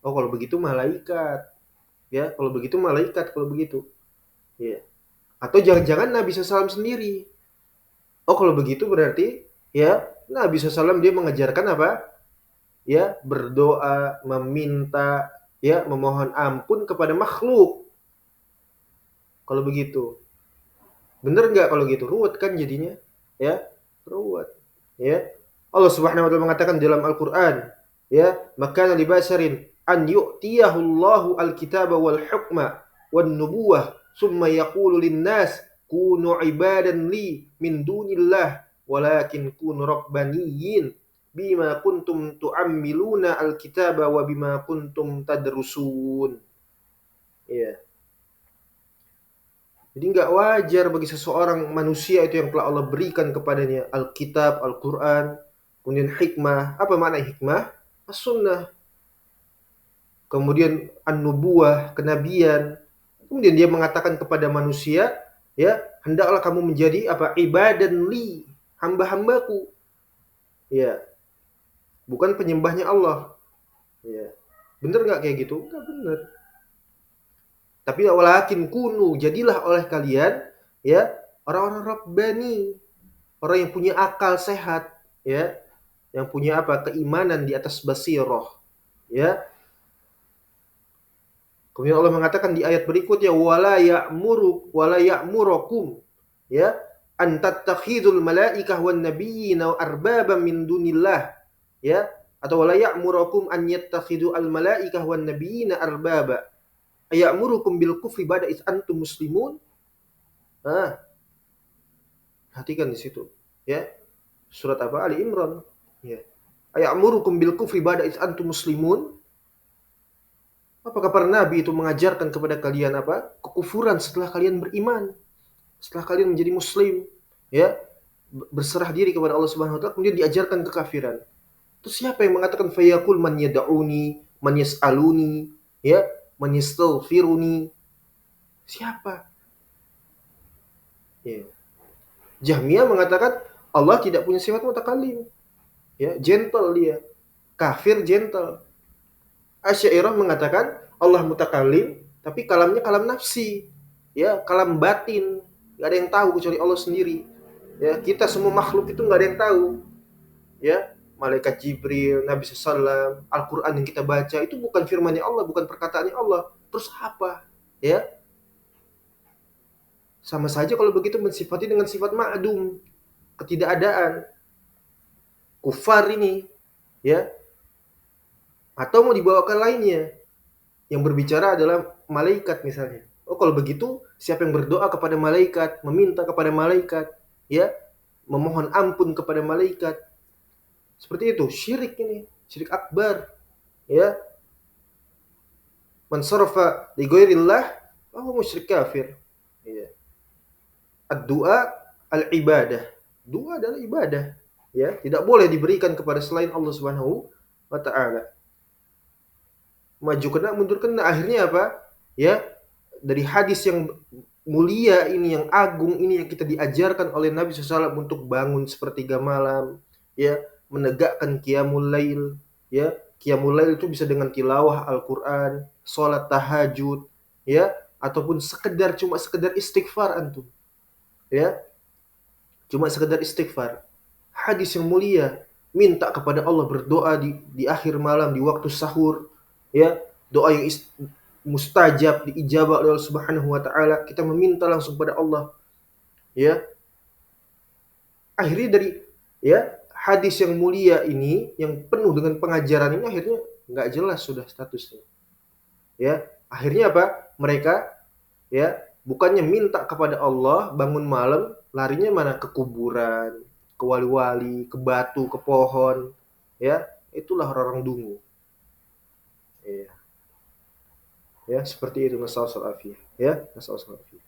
Oh, kalau begitu malaikat. Ya, kalau begitu malaikat kalau begitu. Ya. Atau jangan-jangan Nabi SAW sendiri. Oh, kalau begitu berarti ya Nabi SAW dia mengajarkan apa? Ya, berdoa, meminta, ya, memohon ampun kepada makhluk. Kalau begitu. Bener nggak kalau gitu? Ruwet kan jadinya? Ya, ruwet. Ya. Allah Subhanahu wa taala mengatakan dalam Al-Qur'an, ya, maka li basharin an yu'tiyahu Allahu al-kitaba wal hukma wan nubuwah summa yaqulu lin-nas kunu ibadan li min dunillah walakin kunu rabbaniyyin bima kuntum tu'ammiluna al-kitaba wa bima kuntum tadrusun. Ya. Jadi nggak wajar bagi seseorang manusia itu yang telah Allah berikan kepadanya Alkitab, Al-Quran, kemudian hikmah. Apa makna hikmah? As-sunnah. Kemudian an-nubuwah, kenabian. Kemudian dia mengatakan kepada manusia, ya, hendaklah kamu menjadi apa? Ibadan li, hamba-hambaku. Ya, bukan penyembahnya Allah. Ya. Bener nggak kayak gitu? Nggak bener. Tapi walakin kunu, jadilah oleh kalian, ya, orang-orang rabbani, orang yang punya akal sehat, ya, yang punya apa? Keimanan di atas basirah, ya. Kemudian Allah mengatakan di ayat berikutnya wala ya'murukum, ya, an tattakhidul malaikah wan nabiyyina arbaban min dunillah, ya, atau wala ya'murukum an yattakhidu al malaikah wan nabiyyina arbaba ayamurukum bil kufri ba'da id antum muslimun. Ah, perhatikan di situ, ya. Surat apa? Ali Imran. Ya. Ayamurukum bil kufri ba'da id antum muslimun. Apakah para nabi itu mengajarkan kepada kalian apa? Kekufuran setelah kalian beriman, setelah kalian menjadi muslim, ya, berserah diri kepada Allah Subhanahu wa taala, kemudian diajarkan kekafiran. Terus siapa yang mengatakan fayaqul man yad'uni, man yas'aluni, ya, man yastaghfiruni? Siapa? Ya. Jahmiyah mengatakan Allah tidak punya sifat mutakallim, ya, gentle dia. Kafir gentle. Asy'ariyah mengatakan Allah mutakallim, tapi kalamnya kalam nafsi, ya, kalam batin. Gak ada yang tahu kecuali Allah sendiri. Ya, kita semua makhluk itu gak ada yang tahu. Ya, malaikat Jibril, Nabi SAW, Al-Quran yang kita baca itu bukan firman-Nya Allah, bukan perkataannya Allah. Terus apa? Ya, sama saja kalau begitu mensifati dengan sifat ma'dum, ketidakadaan. Kufar ini, ya, atau mau dibawakan lainnya. Yang berbicara adalah malaikat misalnya. Oh, kalau begitu siapa yang berdoa kepada malaikat, meminta kepada malaikat, ya, memohon ampun kepada malaikat, seperti itu syirik, ini syirik akbar, ya. Man sarafa li ghairillah fahuwa musyrik kafir, ya. Ad-du'a al-ibadah, doa adalah ibadah, ya, tidak boleh diberikan kepada selain Allah Subhanahu wa taala. Maju kena mundur kena, akhirnya apa? Ya, dari hadis yang mulia ini, yang agung ini, yang kita diajarkan oleh Nabi SAW untuk bangun sepertiga malam, ya, menegakkan qiyamul lail, ya. Qiyamul lail itu bisa dengan tilawah Al-Qur'an, salat tahajud, ya, ataupun cuma sekedar istighfar antum, ya. Cuma sekedar istighfar. Hadis yang mulia, minta kepada Allah, berdoa di akhir malam, di waktu sahur, ya, doa yang mustajab, diijabah oleh Allah Subhanahu wa taala, kita meminta langsung pada Allah, ya. Akhirnya dari, ya, hadis yang mulia ini, yang penuh dengan pengajaran ini, akhirnya nggak jelas sudah statusnya, ya. Akhirnya apa? Mereka, ya, bukannya minta kepada Allah bangun malam, larinya mana? Ke kuburan, ke wali-wali, ke batu, ke pohon, ya. Itulah orang-orang dungu, ya. Ya, seperti itu, nasallahu alaihi, ya, nasallahu alaihi.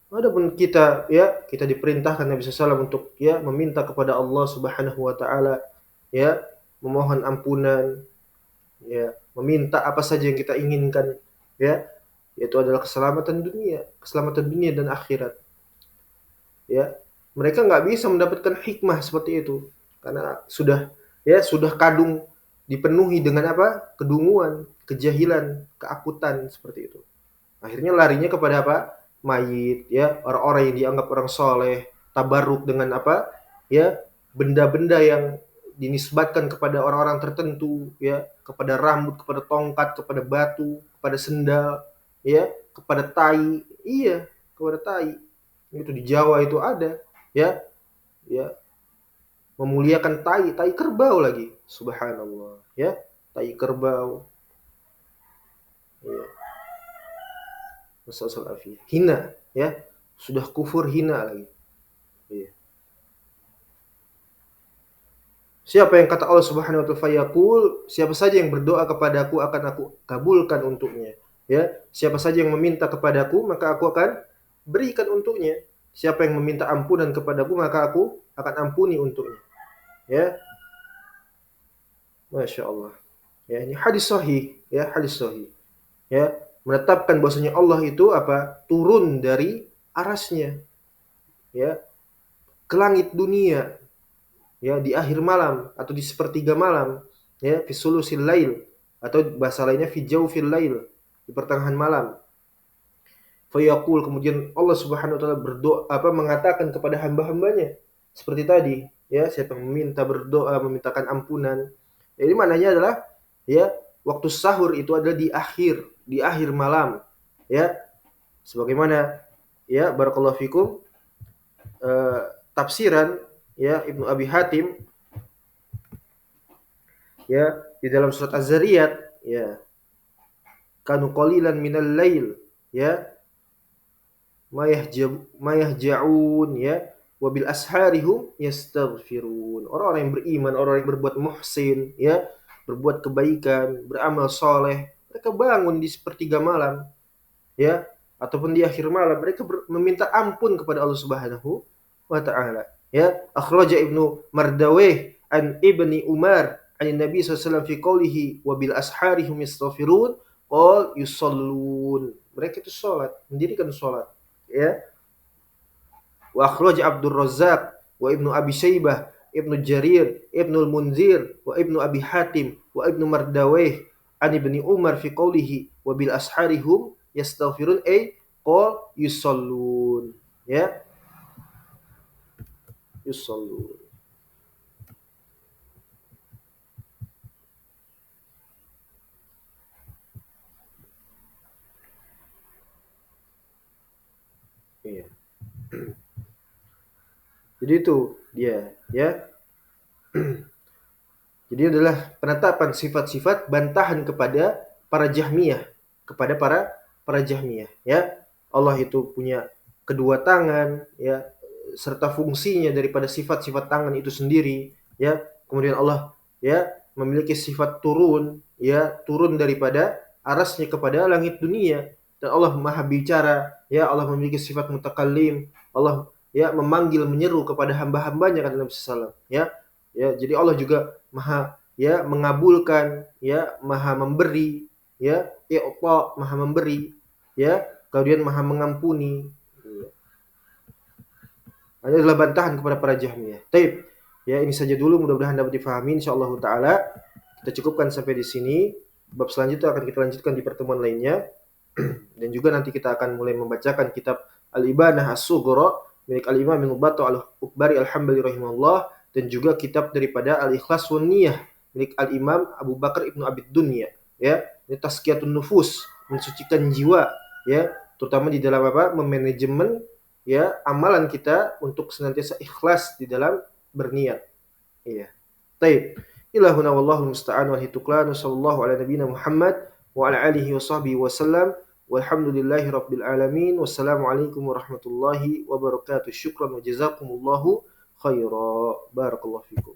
Adapun kita, ya, kita diperintahkan Nabi SAW untuk, ya, meminta kepada Allah Subhanahu wa taala, ya, memohon ampunan, ya, meminta apa saja yang kita inginkan, ya, yaitu adalah keselamatan dunia dan akhirat, ya. Mereka nggak bisa mendapatkan hikmah seperti itu karena sudah, ya, sudah kadung dipenuhi dengan apa? Kedunguan, kejahilan, keakutan, seperti itu. Akhirnya larinya kepada apa? Mayit, ya, orang-orang yang dianggap orang soleh, tabarruk dengan apa? Ya, benda-benda yang dinisbatkan kepada orang-orang tertentu, ya, kepada rambut, kepada tongkat, kepada batu, kepada sendal, ya, kepada tai, iya, kepada tai. Itu di Jawa itu ada, ya, ya, memuliakan tai, tai kerbau lagi, subhanallah, ya, tai kerbau, ya. Masalah hina, ya, sudah kufur, hina lagi, ya. Siapa yang kata Allah Subhanahu wa taala fayaqul, siapa saja yang berdoa kepadaku akan aku kabulkan untuknya, ya. Siapa saja yang meminta kepadaku maka aku akan berikan untuknya. Siapa yang meminta ampunan kepadaku maka aku akan ampuni untuknya, ya. Masya Allah, ya, ini hadis sahih, ya, hadis sahih, ya, menetapkan bahwasanya Allah itu apa? Turun dari arasnya, ya, ke langit dunia, ya, di akhir malam atau di sepertiga malam, ya, fi sulusil lail, atau bahasa lainnya fi jawfil lail, di pertengahan malam. Fayaqul, kemudian Allah Subhanahu wa taala berdoa, apa, mengatakan kepada hamba-hambanya seperti tadi, ya, siapa yang meminta, berdoa, memintakan ampunan. Jadi maknanya adalah, ya, waktu sahur itu adalah di akhir malam, ya. Sebagaimana, ya, barakallahu fikum, tafsiran, ya, Ibnu Abi Hatim, ya, di dalam surat Az-Zariyat, ya, kanu qalilan minal lail, ya, mayahja'un, ya, wabil asharihum yastaghfirun. Orang-orang yang beriman, orang yang berbuat muhsin, ya, berbuat kebaikan, beramal soleh, mereka bangun di sepertiga malam, ya, ataupun di akhir malam, mereka meminta ampun kepada Allah Subhanahu wa taala. Ya, akhraja Ibnu Mardaweh an Ibni Umar an Nabi SAW fi qawlihi wa bil asharihum yastaghfirun qol yusallun. Mereka itu salat, mendirikan salat, ya. Wa akhraja Abdul Razzaq wa Ibnu Abi Syaibah, Ibnu Jarir, Ibnu Munzir, wa Ibnu Abi Hatim, wa Ibnu Mardaweh an Ibni Umar fi qawlihi wa bil asharihum yastaghfirun ay qol yusallun, ya, yusallun. Iya. Jadi itu dia, ya. Jadi adalah penetapan sifat-sifat bantahan kepada para Jahmiyah, kepada para Jahmiyah, ya. Allah itu punya kedua tangan, ya, serta fungsinya daripada sifat-sifat tangan itu sendiri, ya. Kemudian Allah, ya, memiliki sifat turun, ya, turun daripada arasnya kepada langit dunia, dan Allah Maha bicara, ya, Allah memiliki sifat mutakallim, Allah, ya, memanggil menyeru kepada hamba-hambanya, kata Nabi sallallahu alaihi wasallam, ya. Ya, jadi Allah juga Maha, ya, mengabulkan, ya, Maha memberi, ya, i'ta, Maha memberi, ya, kemudian Maha mengampuni. Ini adalah bantahan kepada para Jahmiyah. Taib. Ya, ini saja dulu, mudah-mudahan dapat difahami insyaallah taala. Kita cukupkan sampai di sini. Bab selanjutnya akan kita lanjutkan di pertemuan lainnya. Dan juga nanti kita akan mulai membacakan kitab Al-Ibanah As-Sughra milik Al-Imam Ibnu Battah Al-Ukbari Al-Hambali rahimahullah, dan juga kitab daripada Al-Ikhlas wan Niyah milik Al-Imam Abu Bakar Ibnu Abid Dunya, ya. Ini tazkiyatun nufus, mensucikan jiwa, ya, terutama di dalam apa? Memanajemen, ya, amalan kita untuk senantiasa ikhlas di dalam berniat. Iya. Taib. Ilahuna wallahu musta'an wal hituklan wa sallallahu ala nabiyina Muhammad wa ala alihi wa sahbihi wa sallam. Walhamdulillahi rabbil alamin. Wassalamualaikum warahmatullahi wabarakatuh. Syukran wa jazakumullahu khaira. Barakallahu fikum.